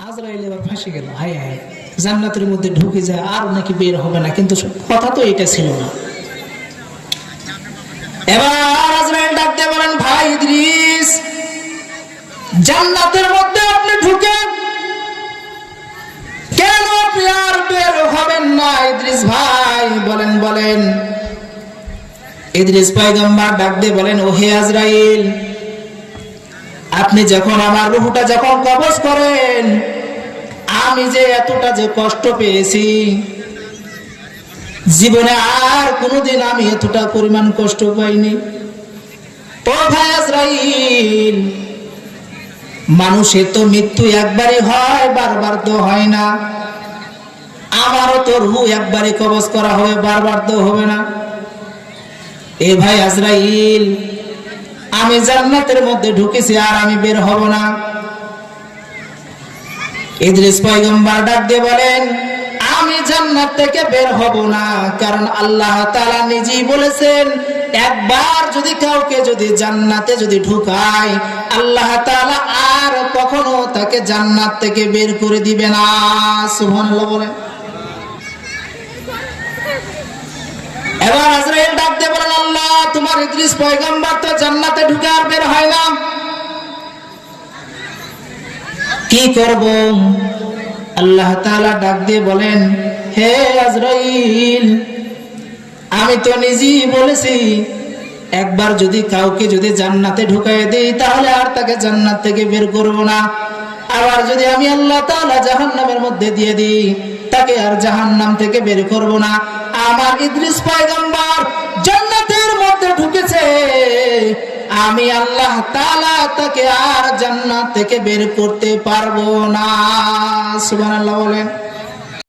আজরাইল এবার ফাঁসে গেল, হায় হায় জান্নাতের মধ্যে ঢুকে যায় আর নাকি বের হবে না, কিন্তু কথা তো এটা ছিল না। এবার আজরাইল ডাক দিয়ে বলেন, ভাই ইদ্রিস, জান্নাতের মধ্যে আপনি ঢুকেন, কেন আপনি আর বের হবেন না? ইদ্রিস ভাই বলেন বলেন। ইদ্রিস পয়গম্বর ডাক দিয়ে বলেন, ও হে আজরাইল, আপনি যখন আমার রূহটা যখন কবজ করেন, আমি যে এতটা যে কষ্ট পেয়েছি, জীবনে আর কোনোদিন আমি এতটা পরিমাণ কষ্ট পাইনি। ও ভাই আজরাইল, মানুষের তো মৃত্যু একবারই হয়, বারবার তো হয় না। আমারও তো রূহ একবারই কবজ করা হবে, বারবার তো হবে না। এ ভাই আজরাইল, আমি জান্নাতের মধ্যে ঢুকেছি আর আমি বের হব না। ইদ্রিস পয়গম্বর ডাক দিয়ে বলেন, আমি জান্নাত থেকে বের হব না, কারণ আল্লাহ তাআলা নিজেই বলেছেন, একবার যদি কাউকে যদি জান্নাতে যদি ঢুকায়, আল্লাহ তাআলা আর কখনো তাকে জান্নাত থেকে বের করে দিবে না। সুবহানাল্লাহ বলেন। এবার আজরাইল ডাক দিয়ে বলেন, আল্লাহ, তোমার ইদ্রিস পয়গম্বর তো জান্নাতে ঢুকে আর বের হয় না, কি করব? আল্লাহ তাআলা ডাক দিয়ে বলেন, হে আজরাইল, আমি তো নিজেই বলেছি, একবার যদি কাউকে যদি জান্নাতে ঢুকায় দেই, তাহলে আর তাকে জান্নাত থেকে বের করব না। আবার যদি আমি আল্লাহ তাআলা জাহান্নামের মধ্যে দিয়ে দিই, তাকে আর জাহান্নাম থেকে বের করব না। আমার ইদ্রিস পয়গম্বর জান্নাতের মধ্যে ঢুকেছে, আমি আল্লাহ তাআলা তাকে আর জান্নাত থেকে বের করতে পারবো না। সুবহানাল্লাহ বলেন।